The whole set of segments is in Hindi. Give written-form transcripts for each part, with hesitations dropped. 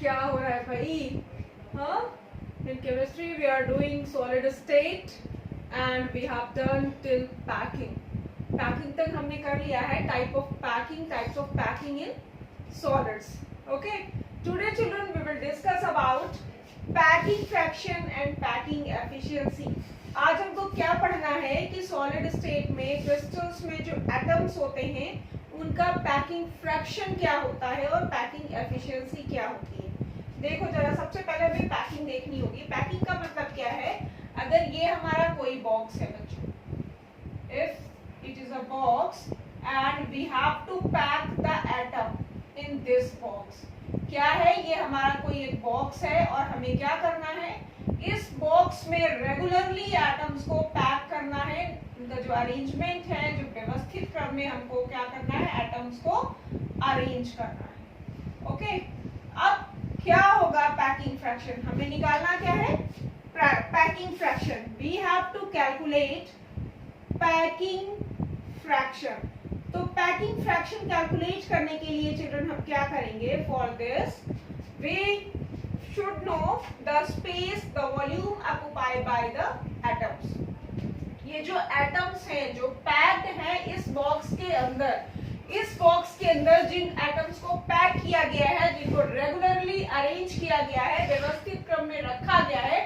क्या हो रहा है भाई? हाँ, in chemistry we are doing solid state and we have done till packing. Packing तक हमने कर लिया है. Types of packing in solids. Okay. Today children we will discuss about packing fraction and packing efficiency. आज हमको क्या पढ़ना है कि solid state में crystals में जो atoms होते हैं उनका पैकिंग फ्रैक्शन क्या होता है और पैकिंग एफिशिएंसी क्या होती है. देखो जरा, सबसे पहले हमें पैकिंग देखनी होगी. पैकिंग का मतलब क्या है? अगर ये हमारा कोई बॉक्स है बच्चों, if it is a box and we have to pack the atom in this box. क्या है? ये हमारा कोई एक बॉक्स है और हमें क्या करना है? इस बॉक्स में रेगुलरली एटम्स को पैक करना है. उनका जो अरेंजमेंट है, जो व्यवस्थित क्रम में हमको क्या करना है? एटम्स को अरेंज करना है. ओके. अब क्या होगा पैकिंग फ्रैक्शन? हमें निकालना क्या है? Packing fraction. We have to calculate packing fraction. तो पैकिंग फ्रैक्शन कैलकुलेट करने के लिए चिल्ड्रन हम क्या करेंगे? For this we should know the space, the volume occupied by the atoms. ये जो एटम्स हैं जो पैक्ड हैं इस बॉक्स के अंदर, इस बॉक्स के अंदर जिन एटम्स को पैक किया गया है, जिनको रेगुलरली अरेंज किया गया है, व्यवस्थित क्रम में रखा गया है,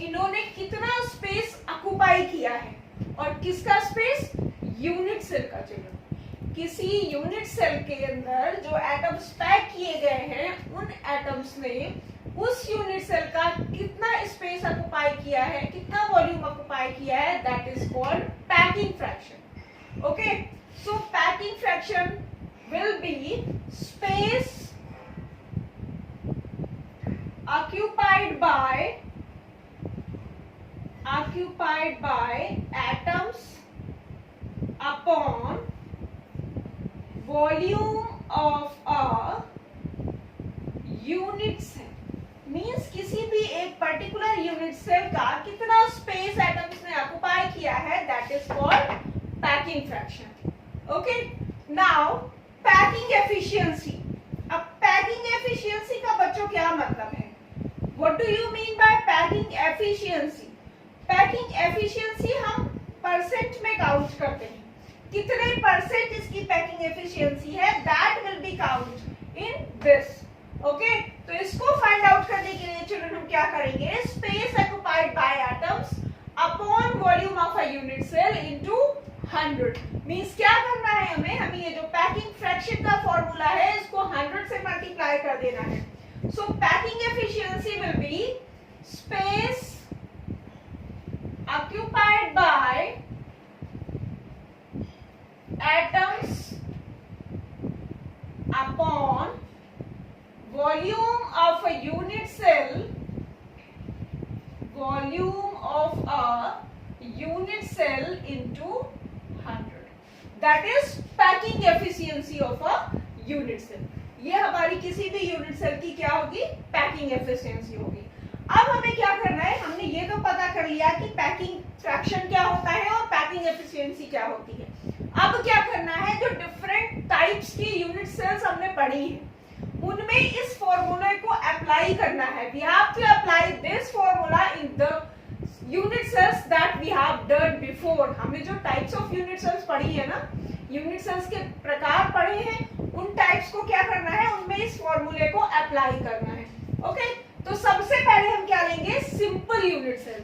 इन्होंने कितना स्पेस ऑक्युपाई किया है? और किसका स्पेस? यूनिट सेल का. चिल्ड्रन, किसी यूनिट सेल के अंदर जो एटम्स पैक किए गए हैं उन एटम्स ने उस यूनिट सेल का कितना स्पेस ऑक्युपाई किया है, कितना वॉल्यूम ऑक्युपाई किया है, that is called packing fraction. Okay. So packing fraction will be space occupied by atoms upon volume of a unit cell. Means किसी भी एक पर्टिकुलर यूनिट सेल का कितना स्पेस एटम्स ने ऑक्युपाई किया है, that is called packing fraction. Okay. Now packing efficiency. अब पैकिंग एफिशिएंसी का बच्चों क्या मतलब है? What do you mean by packing efficiency? Packing efficiency हम परसेंट में काउंट करते हैं. कितने परसेंट इसकी पैकिंग एफिशिएंसी है, that will B count in this. Okay. तो इसको फाइंड आउट करने के लिए चिल्ड्रन हम क्या करेंगे? Space occupied by atoms upon volume of a unit cell into 100. Means क्या करना है हमें ये जो पैकिंग फ्रैक्शन का फॉर्मूला है इसको 100 से मल्टीप्लाई कर देना है. सो packing efficiency will be space occupied by atoms upon volume of a unit cell into 100. That is packing efficiency of a unit cell. ये हमारी किसी भी यूनिट सेल की क्या होगी? पैकिंग एफिशिएंसी होगी. अब हमें क्या करना है? हमने ये तो पता कर लिया कि पैकिंग फ्रैक्शन क्या होता है और पैकिंग एफिशिएंसी क्या होती है. अब क्या करना है? जो डिफरेंट टाइप्स की यूनिट सेल्स हमने पढ़ी है उनमें इस फॉर्मूले को अप्लाई करना है. We have to apply this formula in the unit cells that we have done before. हमने जो टाइप्स ऑफ यूनिट सेल्स पढ़ी है ना, यूनिट सेल्स के प्रकार पढ़े हैं, उन टाइप्स को क्या करना है? उनमें इस फॉर्मूले को अप्लाई करना है. ओके. तो सबसे पहले हम क्या लेंगे? Simple unit cell.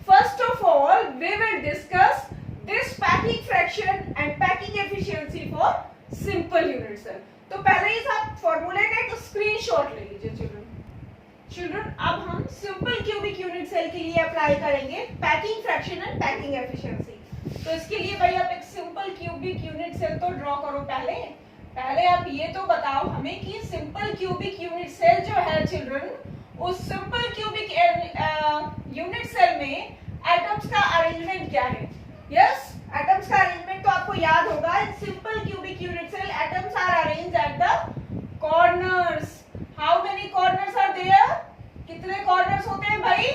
First of all we will discuss this packing fraction and packing efficiency for simple unit cell. तो पहले इस आप फॉर्मूले का एक स्क्रीनशॉट ले लीजिए चिल्ड्रन. अब हम सिंपल क्यूबिक यूनिट सेल के लिए अप्लाई करेंगे packing fraction and packing efficiency. तो इसके लिए भाई आप एक सिंपल क्यूबिक यूनिट सेल तो ड्रॉ करो. पहले आप ये तो बताओ हमें कि सिंपल क्यूबिक यूनिट सेल जो है चिल्ड्रन, उस सिंपल क्यूबिक यूनिट सेल में एटम्स का अरेंजमेंट क्या है? यस, एटम्स का अरेंजमेंट तो आपको याद होगा. In simple cubic unit cell atoms are arranged at the corners. How many corners are there? कितने कॉर्नर्स होते हैं भाई?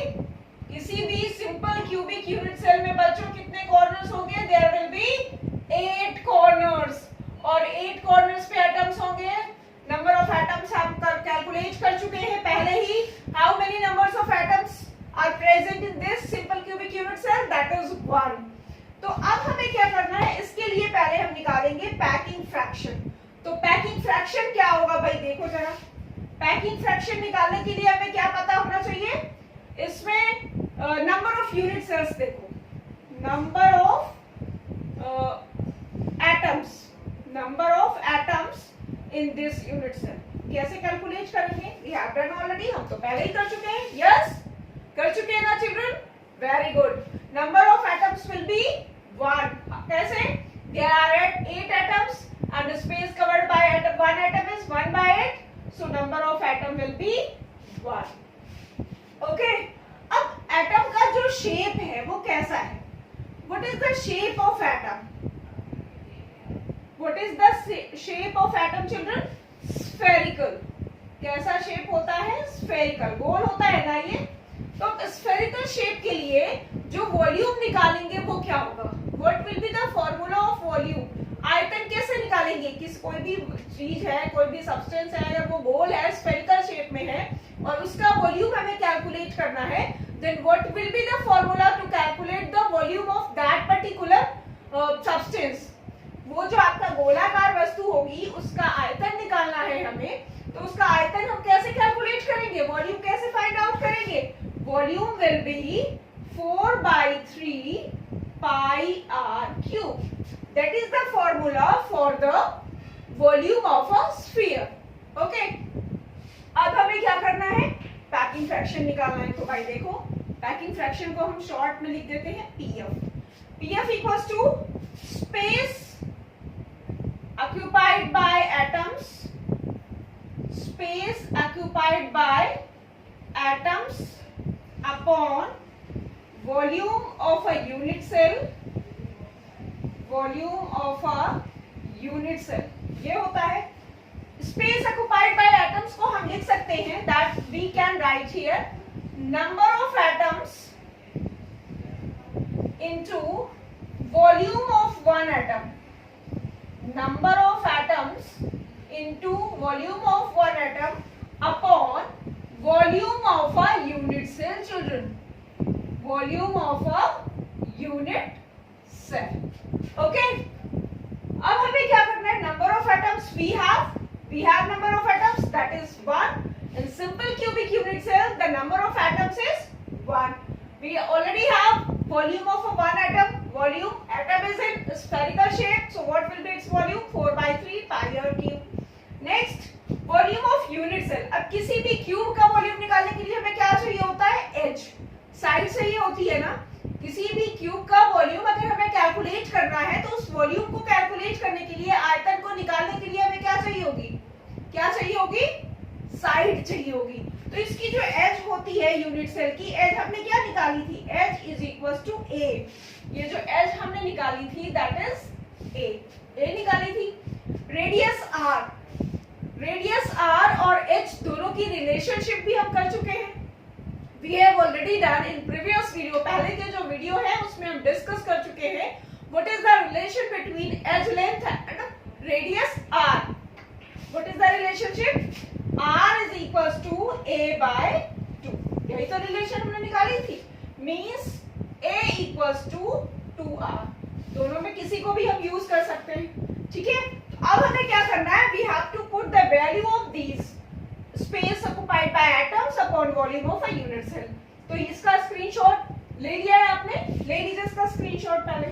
किसी भी सिंपल क्यूबिक यूनिट सेल में बच्चों कितने कॉर्नर्स होंगे? There will be 8 corners. और 8 कॉर्नर्स पे एटम्स होंगे. नंबर ऑफ एटम्स हम कैलकुलेट कर चुके हैं पहले. 1। तो अब हमें क्या करना है, इसके लिए पहले हम निकालेंगे पैकिंग फ्रैक्शन। तो पैकिंग फ्रैक्शन क्या होगा भाई, देखो जरा। पैकिंग फ्रैक्शन निकालने के लिए हमें क्या पता होना चाहिए, इसमें नंबर ऑफ यूनिट सेल्स देखो, number of atoms, number of atoms in this unit cell. कैसे कैलकुलेट करेंगे, वी हैव डन ऑलरेडी, हम तो पहले ही कर चुके हैं। यस, कर चुके हैं ना children, very good. Number of atoms will be 1। कैसे, there are 8 atoms and the space covered by one atom is 1/8, so number of atom will be 1. Okay, अब एटम का जो शेप है वो कैसा है, what is the shape of atom, what is the shape of atom children, spherical। कैसा शेप होता है, spherical, गोल होता है ना ये। तो spherical शेप के लिए जो वॉल्यूम निकालेंगे वो क्या होगा, what will be the formula of volume। आयतन कैसे निकालेंगे, किस कोई भी चीज है, कोई भी सब्सटेंस है, अगर वो गोल है, स्फेरिकल शेप में है और उसका वॉल्यूम हमें कैलकुलेट करना है, then what will be the formula to calculate the volume of that particular substance. वो जो आपका गोलाकार वस्तु होगी उसका आयतन निकालना है हमें, तो उसका आयतन हम कैसे कैलकुलेट करेंगे, वॉल्यूम कैसे फाइंड आउट करेंगे, volume will be 4/3 pi r cube. That is the formula for the volume of a sphere. Okay? अब हमें क्या करना है, पैकिंग फ्रैक्शन निकालना है। तो भाई देखो, पैकिंग फ्रैक्शन को हम शॉर्ट में लिख देते हैं PF। PF equals to space occupied by atoms, space occupied by atoms upon volume of a unit cell, volume of a unit cell. ये होता है स्पेस ऑक्युपाइड बाय एटम्स को हम लिख सकते हैं, that we can write here number of atoms into volume of one atom, number of atoms into volume of one atom upon volume of a unit cell children, volume of a unit cell. Okay, अब हमें क्या करना है, number of atoms we have number of atoms, that is 1. In simple cubic unit cell the number of atoms is 1. We already have volume of a one atom, volume, atom is in spherical shape, so what will be its volume, 4/3 pi r cube. Next, volume of unit cell। अब किसी भी क्यूब का वॉल्यूम निकालने के लिए हमें क्या चाहिए होता है, एज, साइड चाहिए होती है ना। किसी भी क्यूब का वॉल्यूम अगर हमें कैलकुलेट करना है तो उस वॉल्यूम को कैलकुलेट करने के लिए, आयतन को निकालने के लिए हमें क्या चाहिए होगी, क्या चाहिए होगी, साइड चाहिए होगी। तो इसकी जो एज होती है यूनिट सेल की, एज हमने क्या निकाली थी, एज इज इक्वल टू ए। ये जो एज हमने निकाली थी दैट इज ए निकाली थी। रेडियस आर और एच दोनों की रिलेशनशिप भी हम कर चुके हैं। We have already done in previous video, पहले के जो वीडियो है उसमें हम डिस्कस कर चुके हैं what is the relation between edge length and radius r. What is the relationship, r is equals to a by 2। यही तो रिलेशन हमने निकाली थी, means a equals to 2r। दोनों में किसी को भी हम यूज कर सकते हैं, ठीक है। अब हमें क्या करना है, we have to put the value of these space occupied by atoms upon volume of a unit cell। तो इसका स्क्रीनशॉट ले लिया है आपने, ले लीजिए इसका स्क्रीनशॉट पहले।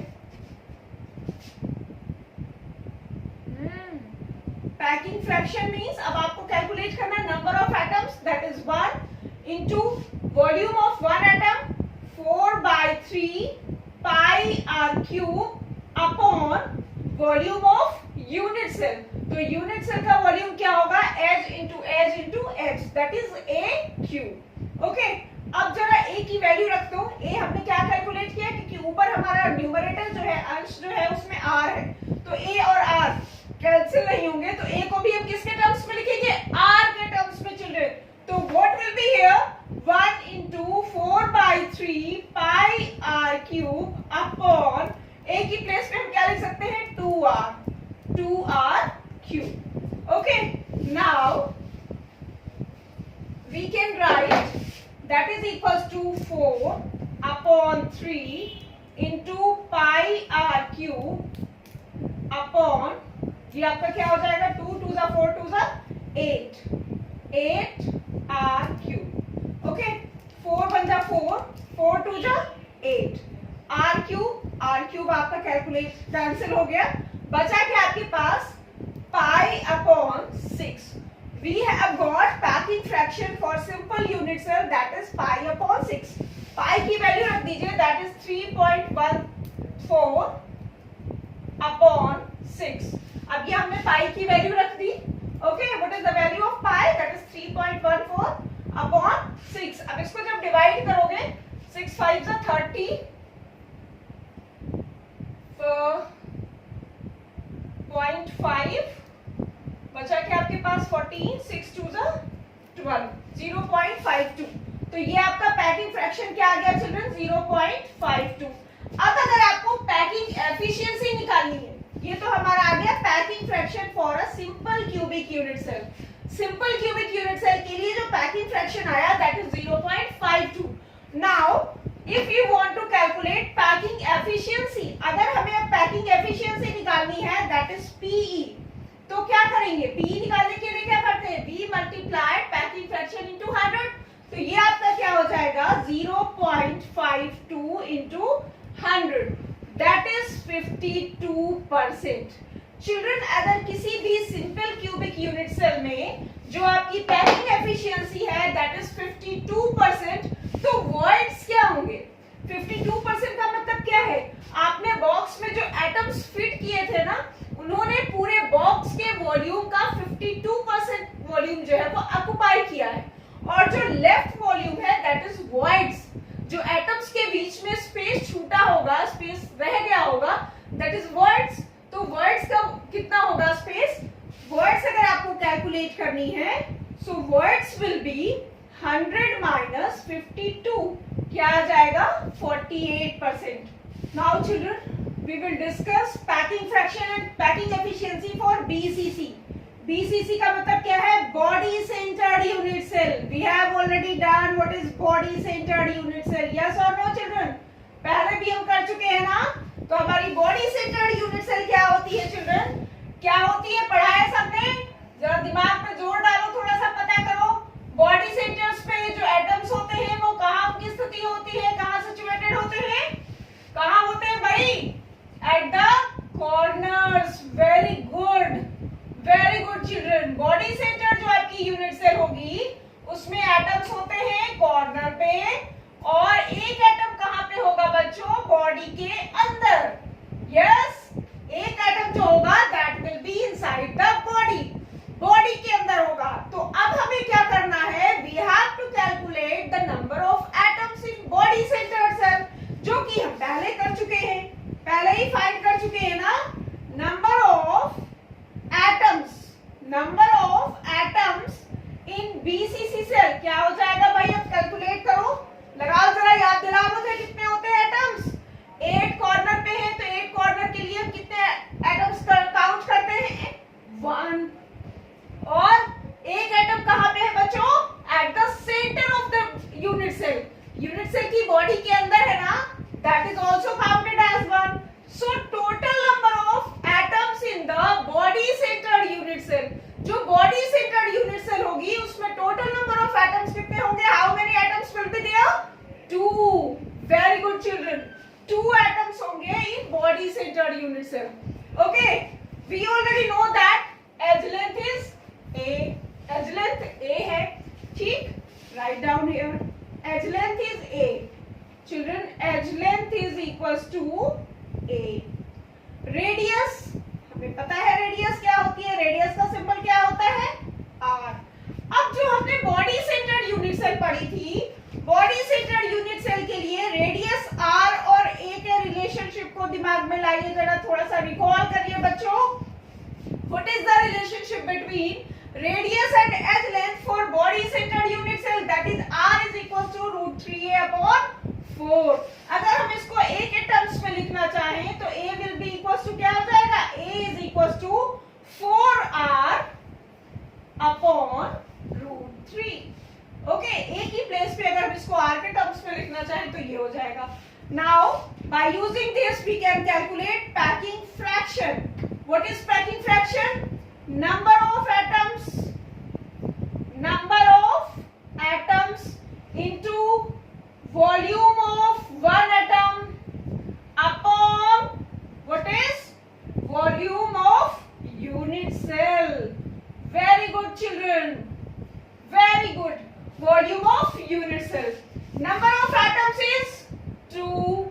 पैकिंग फ्रैक्शन मींस अब आपको कैलकुलेट करना है number of atoms, that is 1 into volume of one atom 4/3 pi r cube upon volume of unit cell. तो यूनिट सेल का वॉल्यूम क्या होगा, edge into edge, that is a cube. Okay, अब जरा ए की वैल्यू रख दो। ए हमने क्या कैलकुलेट किया, क्योंकि ऊपर हमारा न्यूमरेटर जो है, अंश जो है उसमें आर है, तो ए और आर कैंसिल नहीं होंगे, तो ए को भी हम किसके टर्म्स में लिखेंगे, आर के टर्म्स में चिल्ड्रन। तो what will be here, 1 into 4/3 pi r cube upon a की प्लेस पे हम क्या लिख सकते हैं, 2r cube. Okay, now we can write that is equals to 4/3 into pi r cube upon, ये आपका क्या हो जाएगा, 2 2 जा 4 2 जा 8 आर क्यूब। ओके, 4 1 जा 4 4 2 जा 8 आर क्यूब आपका कैलकुलेट कैंसिल हो गया, बचा क्या आपके पास pi upon 6। We have got packing fraction for simple unit cell, that is pi upon 6. Pi की वैल्यू रख दीजिए, that is 3.14 upon 6। अब ये हमने पाई की वैल्यू रख दी। Okay, what is the value of pi, that is 3.14 upon 6। अब इसको जब डिवाइड करोगे 6 5 जा 30 0.5 बचा क्या आपके पास 14 6 2 जा 12 0.52। तो ये आपका पैकिंग फ्रैक्शन क्या आ गया चिल्ड्रन, 0.52। अब अगर आपको पैकिंग एफिशिएंसी निकालनी है, ये तो हमारा आ गया packing fraction for a simple cubic unit cell. Simple cubic unit cell के लिए जो पैकिंग फ्रैक्शन आया that is 0.52। Now if you want to calculate packing efficiency, अगर हमें अब पैकिंग एफिशिएंसी निकालनी है दैट इज पीई, तो क्या करेंगे, पीई निकालने के लिए क्या करते हैं, v multiplied packing fraction into 100। तो ये आपका क्या हो जाएगा 0.52 इनटू 100 दैट इज 52%। चिल्ड्रन, अगर किसी भी सिंपल क्यूबिक यूनिट सेल में जो आपकी पैकिंग एफिशिएंसी है दैट इज 52%, तो वॉइड्स क्या होंगे, 52% का मतलब क्या है, आपने बॉक्स में जो एटम्स फिट किए थे ना, उन्होंने पूरे बॉक्स के वॉल्यूम का 52% वॉल्यूम जो है वो ऑक्युपाई किया है, और जो लेफ्ट वॉल्यूम है दैट इज वॉइड्स, जो एटम्स के बीच में स्पेस छूटा होगा, स्पेस रह गया होगा, दैट इज वॉइड्स। तो वॉइड्स का कितना होगा स्पेस, वॉइड्स अगर आपको कैलकुलेट करनी है, सो वॉइड्स विल बी 100 माइनस 52, क्या आ जाएगा 48%। Now children we will discuss packing fraction and packing efficiency for BCC. BCC का मतलब क्या है, body centered unit cell. We have already done what is body centered unit cell. Yes or no children? पहले भी हम कर चुके हैं ना। तो हमारी body centered unit cell क्या होती है चिल्ड्रन, क्या होती है, पढ़ा है सबने, जरा दिमाग में जोर डालो, थोड़ा सा पता करो। बॉडी सेंटर्स पे जो एटम्स होते हैं वो कहाँ उनकी स्थिति होती है, कहाँ सिचुएटेड होते हैं, कहाँ होते हैं भाई, at the corners। very good children। body center जो आपकी यूनिट सेल होगी उसमें एटम्स होते हैं कॉर्नर पे, और एक एटम कहाँ पे होगा बच्चों, बॉडी के अंदर। यस, एक एटम जो होगा that will be inside the body, body के अंदर होगा। तो अब हमें क्या करना है, we have to calculate the number of atoms in body centred cell, जो कि हम पहले कर चुके हैं, पहले ही फाइंड कर चुके हैं ना। Number of atoms in BCC cell क्या हो जाएगा भाई, अब कैलकुलेट करो, लगाओ जरा, याद दिलाओ मुझे कितने होते हैं एटम्स। 8 कॉर्नर पे है तो 8 कॉर्नर के लिए हम कितने एटम्स काउंट करते हैं, 1। और एक एटम कहाँ पे है बच्चों, at the centre of the unit cell, unit cell की बॉडी के अंदर है ना, that is also counted as 1। so total number of atoms in the body centered unit cell, जो body centered unit cell होगी उसमें total number of atoms कितने होंगे, how many atoms will be there, 2। very good children, 2 atoms होंगे in body centered unit cell। okay, we already know that edge length is a, edge length a है, ठीक, write down here, edge length is a। Children, edge length is equals to a। Radius, हमें पता है रेडियस क्या होती है, रेडियस का सिंबल क्या होता है r। अब जो हमने बॉडी सेंटर्ड यूनिट सेल पढ़ी थी, बॉडी सेंटर्ड यूनिट सेल के लिए रेडियस r और a के रिलेशनशिप को दिमाग में लाइए, जरा थोड़ा सा रिकॉल करिए बच्चों। What is the relationship between radius and edge length for body centered unit cell, that is r is equals to √3a upon 4। अगर हम इसको a के टर्म्स में लिखना चाहें तो a will be equals to क्या हो जाएगा, a is equals to 4r upon √3। Okay, a की प्लेस पे अगर हम इसको r के टर्म्स में लिखना चाहें तो ये हो जाएगा। Now By using this we can calculate packing fraction. What is packing fraction? Number of atoms into volume of one atom upon what is volume of unit cell. Very good children, very good. Volume of unit cell. Number of atoms is 2.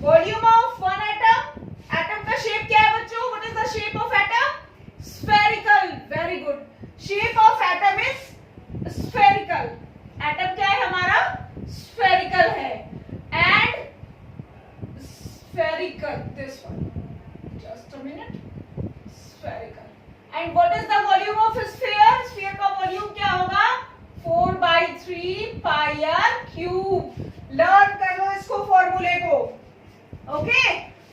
Volume of one atom. Atom का shape क्या है बच्चों? What is the shape of atom? Spherical. Very good. Shape of atom is spherical. Atom क्या है हमारा? Spherical है. And spherical. This one. Just a minute. Spherical. And what is the volume of sphere? Sphere का volume क्या होगा? 4/3 pi r cube. Learn कर लो इसको फॉर्मूले को. Okay?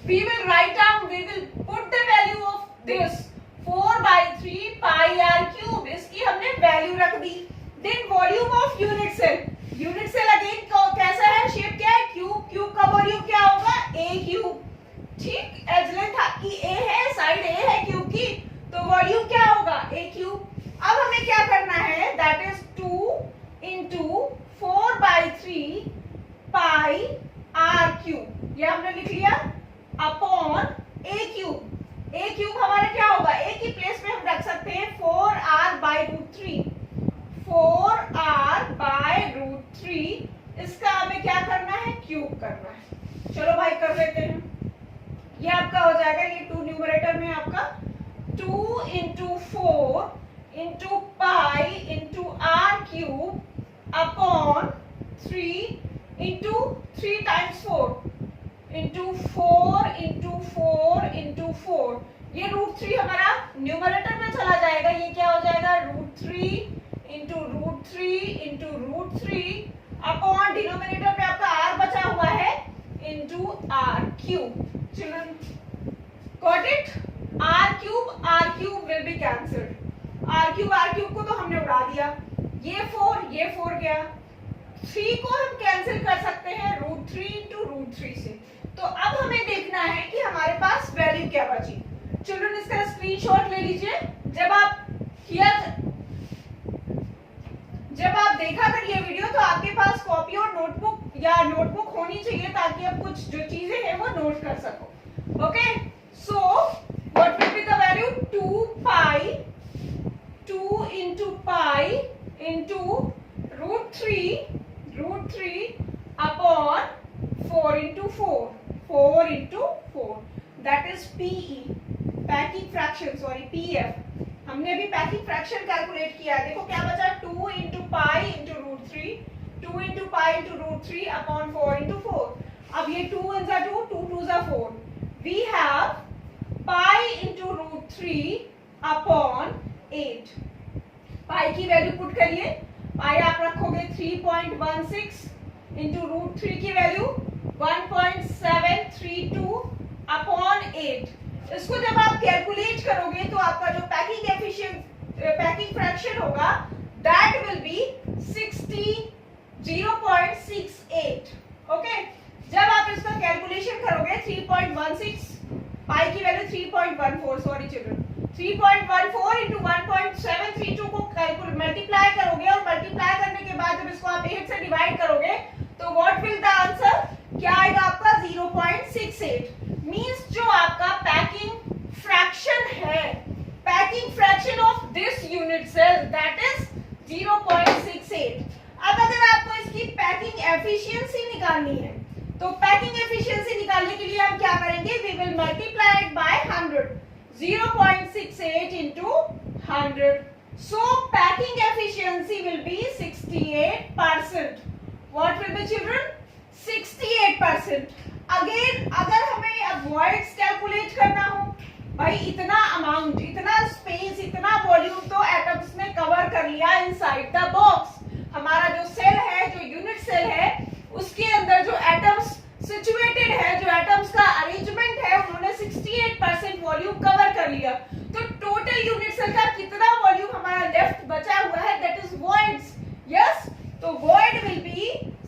We will write down. We will put the value of this 4/3 pi r cube. इसकी हमने वैल्यू रख दी. Then volume of unit cell. Unit cell again कैसा है? शेप क्या है? क्यूब. क्यूब का वॉल्यूम क्या होगा? a cube. ठीक. एज लेंथ आपकी a है, साइड a है क्यूब की, तो वॉल्यूम क्या होगा? a cube. अब हमें क्या करना है? That is 2 into 4/3 pi r cube. ये हमने लिख लिया upon a cube. a cube हमारा क्या होगा? a की प्लेस में हम रख सकते हैं 4r/√3. 4r/√3. इसका हमें क्या करना है? क्यूब करना है. चलो भाई कर लेते हैं. ये आपका हो जाएगा, ये 2 न्यूमरेटर में आपका 2 into 4 into pi into r cube upon 3 into 3 times 4 into 4 into 4 into 4. ये √3 हमारा न्यूमरेटर में चला जाएगा. ये क्या हो जाएगा? √3 into √3 into √3 अपॉन डिनोमिनेटर पे आपका r बचा हुआ है into r cube. Children got it? r cube will be cancelled. r cube को तो हमने उड़ा दिया. ये 4 गया. 3 को हम कैंसिल कर सकते हैं √3 into √3 से. तो अब हमें देखना है कि हमारे पास वैल्यू क्या बची. चिल्ड्रन इसका स्क्रीनशॉट ले लीजिए. जब आप देखा कर ये वीडियो तो आपके पास कॉपी और नोटबुक होनी चाहिए ताकि आप कुछ जो चीजें हैं वो नोट कर सको. Okay, so what will be the value? 2 into pi into √3 upon 4 into 4 into 4. That is PE, packing fraction. Sorry, PF. हमने अभी पैकिंग फ्रैक्शन कैलकुलेट किया है. देखो क्या बचा? 2 into pi into √3. 2 into pi into √3 upon 4 into 4. अब ये 2 1 are 2, 2 2 are 4. We have pi into √3 upon 8. पाई की वैल्यू पुट करिए. पाई आप रखोगे 3.16 into √3 की वैल्यू 1.732 अपॉन 8. इसको जब आप कैलकुलेट करोगे तो आपका जो पैकिंग फ्रैक्शन होगा दैट विल बी 0.68. ओके, जब आप इसका कैलकुलेशन करोगे 3.16 पाई की वैल्यू 3.14. सॉरी चिल्ड्रन, 3.14 into 1.732 को मल्टीप्लाई करोगे और मल्टीप्लाई करने के बाद जब इसको आप 8 से डिवाइड करोगे तो व्हाट विल द आंसर? क्या आएगा आपका? 0.68. मींस जो आपका पैकिंग फ्रैक्शन है, packing fraction of this unit cell that is 0.68. अब अगर आपको इसकी पैकिंग एफिशिएंसी निकालनी है तो पैकिंग एफिशिएंसी निकालने के लिए हम क्या करेंगे? We will multiply it by 100. 0.68 into 100. So packing efficiency will be 68%. What will be children? 68%. Again, अगर हमें अब voids कैलकुलेट करना हो, भाई इतना अमाउंट, इतना स्पेस, इतना वॉल्यूम तो एटम्स ने कवर कर लिया इनसाइड द बॉक्स. हमारा जो सेल है, जो यूनिट सेल है, उसके अंदर जो एटम्स सिचुएटेड है, जो एटम्स का अरेंजमेंट है, उन्होंने 68% वॉल्यूम कवर कर लिया. तो टोटल यूनिट सेल का कितना वॉल्यूम हमारा लेफ्ट बचा हुआ है? That is voids. यस, तो void will be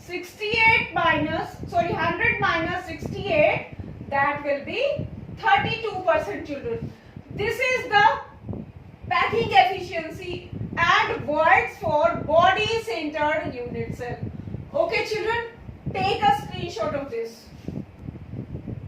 100 minus 68, that will be 32% children. This is the packing efficiency and words for body centered unit cell. Okay children, take a screenshot of this.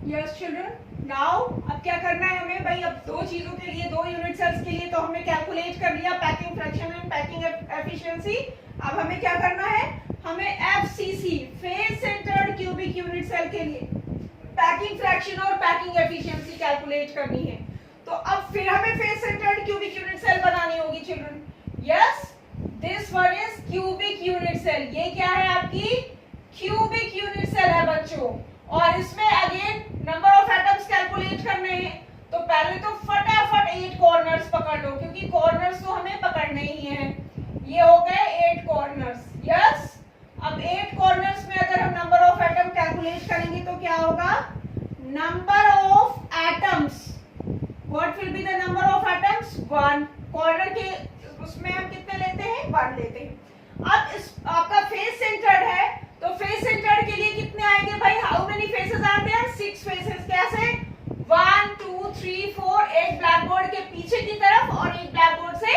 Yes children. Now अब क्या करना है हमें भाई, अब दो चीजों के लिए, दो यूनिट सेल्स के लिए तो हमने कैलकुलेट कर लिया packing fraction and packing efficiency. अब हमें क्या करना है, हमें FCC face centred cubic unit cell के लिए पैकिंग फ्रैक्शन और पैकिंग एफिशिएंसी कैलकुलेट करनी है. तो अब फिर हमें face centred cubic unit cell बनानी होगी children. Yes, this one is cubic unit cell. ये क्या है आपकी क्यूबिक यूनिट सेल है बच्चों. और इसमें again number of atoms calculate करने हैं. तो पहले तो फटाफट 8 कॉर्नर्स पकड़ लो, क्योंकि कॉर्नर्स तो हमें पकड़ने ही हैं. ये हो गए 8 कॉर्नर्स. यस, अब 8 कॉर्नर्स में अगर हम नंबर ऑफ एटम कैलकुलेट करेंगे तो क्या होगा, number of atoms, what will be the number of atoms, 1. Corner के उसमें हम कितने लेते हैं, 1 लेते हैं. अब इस आपका फेस सेंटर्ड है, तो फेस सेंटर्ड के लिए कितने आएंगे भाई, how many faces are there, 6 faces. कैसे, 1 2 3 4, एक ब्लैक बोर्ड के पीछे की तरफ और एक ब्लैक बोर्ड से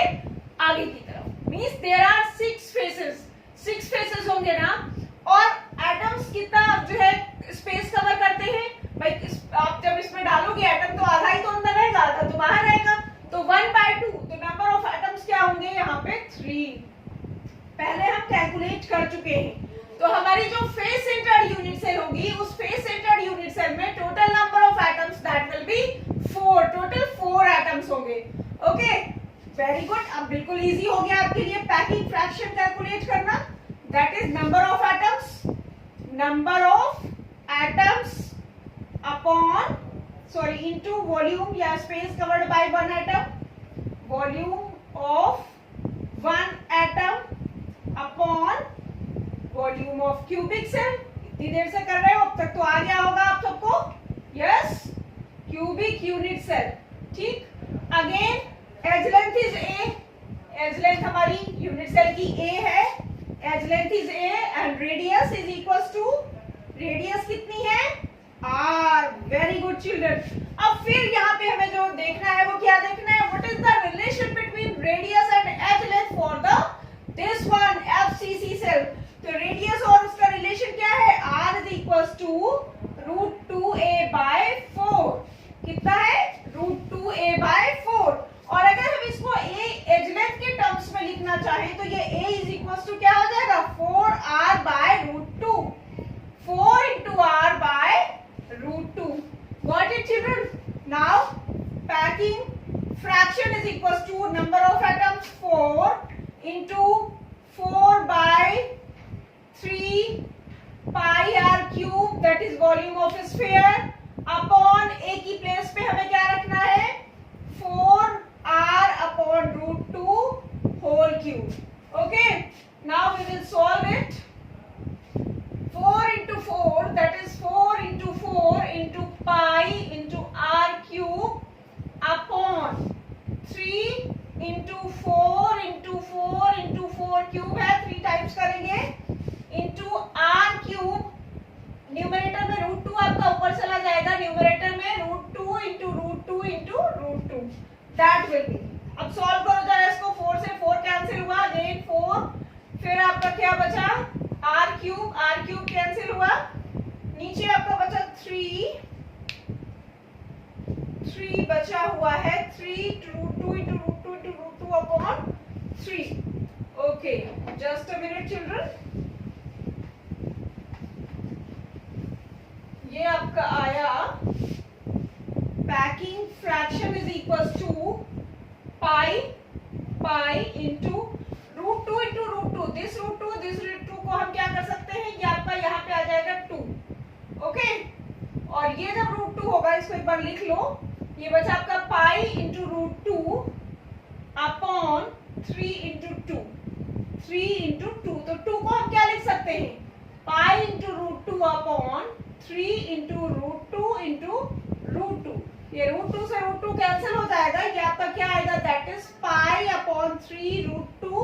आगे की तरफ. Means there are 6 faces. 6 faces होंगे ना. और एटम्स कितना जो है स्पेस कवर करते हैं भाई, आप जब इसमें डालोगे एटम तो आधा ही तो अंदर रहेगा, आधा तो बाहर रहेगा. तो 1/2, तो नंबर ऑफ एटम्स क्या होंगे यहाँ पे, 3. पहले हम कैलकुलेट कर चुके हैं. तो हमारी जो फेस सेंटर्ड यूनिट सेल होगी, उस फेस सेंटर्ड यूनिट सेल में total number of atoms that will be 4. Total 4 atoms होंगे. Okay, very good. अब बिल्कुल इजी हो गया आपके लिए पैकिंग फ्रैक्शन कैलकुलेट करना. That is number of atoms upon into volume या space covered by 1 atom. Volume of 1 atom upon volume of cubic cell. इतनी देर से कर रहे हो, अब तक तो आ गया होगा आप सबको. Yes, cubic unit cell. ठीक, again edge length is a. Edge length हमारी यूनिट सेल की ए है. Edge length is a and radius is equals to, radius कितनी है, आर. Very good children. अब फिर यहाँ पे हमें जो देखना है वो क्या देखना है, what is the relation between radius and edge length for the this one FCC cell. तो रेडियस और उसका रिलेशन क्या है, r is equals to √2a/4. कितना है, √2a/4. और अगर हम इसको a एज लेंथ के टर्म्स में लिखना चाहें तो ये a इज इक्वल्स टू क्या हो जाएगा, 4r/√2. 4 into r/√2. Got it children? Now packing fraction is equals to number of atoms 4 into 4/3 pi r cube, that is volume of a sphere, upon a की प्लेस पे हमें क्या रखना है, 4r/√2 whole cube. Okay, now we will solve it. 4 into 4, that is 4 into 4 into pi into r cube upon 3 into 4 into 4 into 4 cube है, 3 टाइम्स करेंगे, into r cube. न्यूमरेटर में √2 आपका ऊपर चला जाएगा, न्यूमरेटर में √2 into √2 into √2. That will B. अब सॉल्व करो जरा इसको. 4 से 4 कैंसिल हुआ, अगेन 4, फिर आपका क्या बचा, r क्यूब कैंसिल हुआ, नीचे आपका बचा 3 बचा हुआ है, 3 √2 into √2 into √2 upon 3. Okay, just a minute children. ये आपका आया packing fraction is equals to pi into √2 into √2. This √2 को हम क्या कर सकते हैं, ये आपका यहाँ पे आ जाएगा 2. ओके, और ये जब √2 होगा, इसको एक बार लिख लो, ये बचा आपका पाई इंटू √2 अपॉन 3 into 2. 3 into 2, तो 2 को हम क्या लिख सकते हैं, पाई इंटू √2 अपॉन 3 into √2 into √2. ये √2 से √2 कैंसिल हो जाएगा, ये आपका क्या आएगा, दैट इज पाई अपॉन 3 √2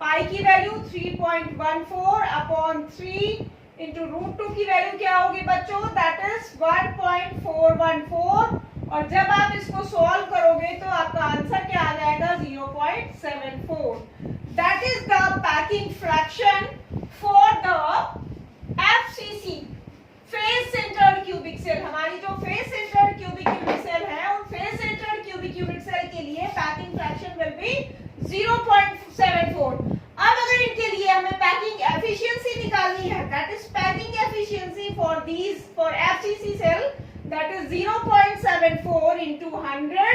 पाई की वैल्यू 3.14 अपॉन 3 इंटू √2 की वैल्यू क्या होगी बच्चों, दैट इज 1.414, और जब आप इसको सॉल्व करोगे तो आपका आंसर क्या आ जाएगा 0.74. That is the packing fraction for the FCC, face centred cubic cell. हमारी जो face centred cubic unit cell है, उन face centred cubic unit cell के लिए पैकिंग फ्रैक्शन विल बी 0.74. अब अगर इनके लिए हमें पैकिंग एफिशिएंसी निकालनी है, that is packing efficiency for FCC cell, that is 0.74 into 100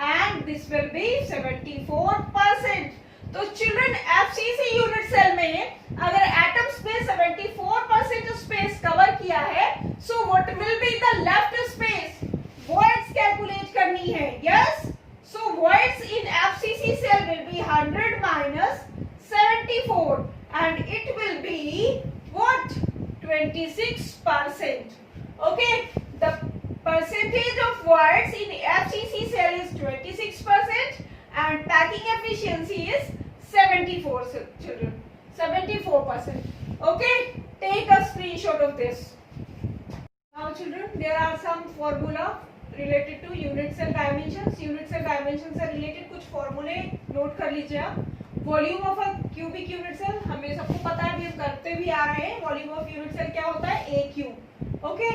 and this will be 74%. तो चिल्ड्रन FCC यूनिट सेल में अगर एटम्स पे 74% स्पेस कवर किया है, so what will be the left space, voids calculate करनी है. Yes, so voids in FCC cell will be 100 minus 74 and it will be what, 26%. Okay, the percentage of voids in FCC cell is 26% and packing efficiency is 74, children, 74%. Okay, take a screenshot of this. Now children, there are some formula related to unit cell dimensions. Unit cell dimensions से related कुछ formulae note कर लीजिए आप. Volume of a cubic unit cell हमें सबको पता है, भी हम करते भी आ रहे हैं. वॉल्यूम ऑफ यूनिट सेल क्या होता है, A cube. Okay,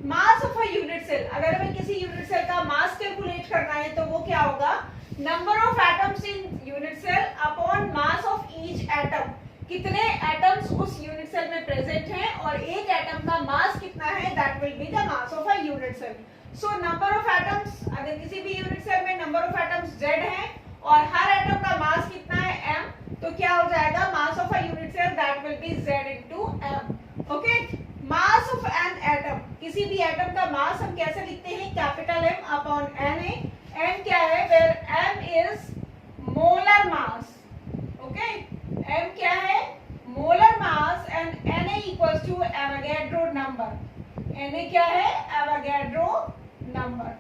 mass of a unit cell, अगर हमें किसी यूनिट सेल का मास कैलकुलेट करना है तो वो क्या होगा, number of atoms in unit cell upon mass of each atom. कितने एटम्स उस यूनिट सेल में प्रेजेंट हैं और एक एटम का मास कितना है, that will be the mass of a unit cell. So number of atoms, अगर किसी भी यूनिट सेल में नंबर ऑफ एटम्स Z है और हर एटम का मास कितना है m, तो क्या हो जाएगा, mass of a unit cell that will be Z into m. Okay, mass of an atom, किसी भी एटम का मास हम कैसे लिखते हैं, capital M upon Na. m क्या है, where m is molar mass. Okay, m क्या है, molar mass, and Na equals to Avogadro number. Na क्या है, एवोगैड्रो नंबर.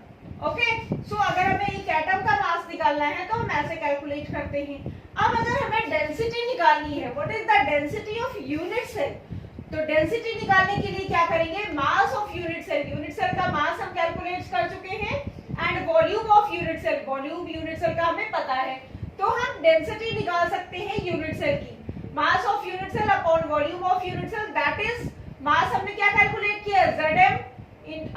ओके, सो अगर हमें एक एटम का मास निकालना है तो हम ऐसे कैलकुलेट करते हैं. अब अगर हमें डेंसिटी निकालनी है, what is the density of unit cell, तो डेंसिटी निकालने के लिए क्या करेंगे, मास ऑफ यूनिट सेल का मास हम कैलकुलेट कर चुके हैं, and volume of unit cell, volume unit cell का हमें पता है, तो हम डेंसिटी निकाल सकते हैं यूनिट सेल की. Mass of unit cell upon volume of unit cell, that is mass हमने क्या कैलकुलेट किया, Zm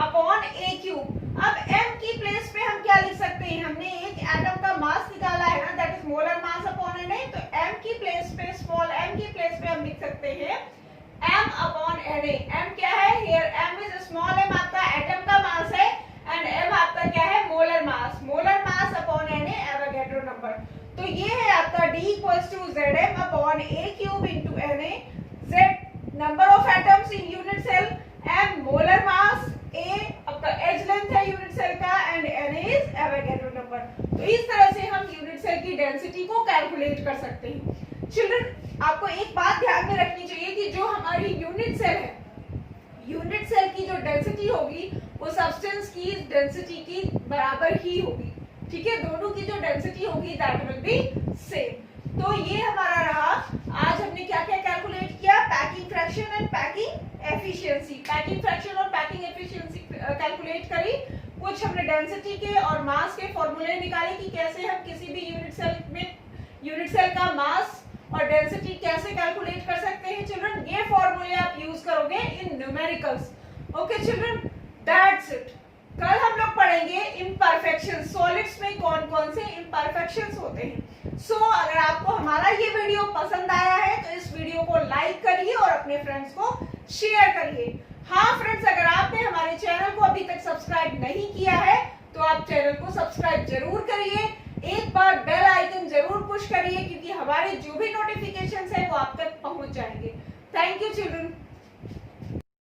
अपॉन A क्यूब. अब m की प्लेस पे हम क्या लिख सकते हैं, हमने एक एटम का मास निकाला है ना, that is molar mass upon Na, तो m की प्लेस पे, स्मॉल m की प्लेस पे हम लिख सकते हैं m अपॉन Na. m क्या है, here m is small m आपका एटम का मास है, एंड m आपका क्या है, molar mass. Molar mass upon Na, Avogadro number. तो ये है आपका D equals to Zm upon A cube into Na. Z number of atoms in unit cell, m molar mass, A आपका एज लेंथ है यूनिट सेल का, and Na is Avogadro number. तो इस तरह से हम यूनिट सेल की डेंसिटी को कैलकुलेट कर सकते हैं. चिल्ड्रन, आपको एक बात ध्यान में रखनी चाहिए कि जो हमारी यूनिट सेल है, यूनिट सेल की जो डेंसिटी होगी वो सब्सटेंस की डेंसिटी की बराबर ही होगी. ठीक है, दोनों की जो डेंसिटी होगी दैट विल बी सेम. तो ये हमारा रहा, आज हमने क्या क्या कैलकुलेट किया, packing fraction and packing efficiency. Packing fraction और पैकिंग एफिशिएंसी कैलकुलेट करी, कुछ हमने डेंसिटी के और मास के फॉर्मूले निकाले कि कैसे हम किसी भी यूनिट सेल का मास और डेंसिटी कैसे कैलकुलेट कर सकते हैं. चिल्ड्रन, ये फॉर्मूले आप यूज करोगे in numericals. Okay children, that's it. कल हम लोग पढ़ेंगे इम्परफेक्शन, सॉलिड्स में कौन कौन से इम्परफेक्शंस होते हैं. अगर आपको हमारा ये वीडियो पसंद आया है तो इस वीडियो को लाइक करिए और अपने फ्रेंड्स को शेयर करिए. हाँ फ्रेंड्स, अगर आपने हमारे चैनल को अभी तक सब्सक्राइब नहीं किया है तो आप चैनल को सब्सक्राइब जरूर करिए. एक बार बेल आइकन जरूर पुश करिए, क्योंकि हमारे जो भी नोटिफिकेशंस है वो आप तक पहुंच जाएंगे. Thank you children.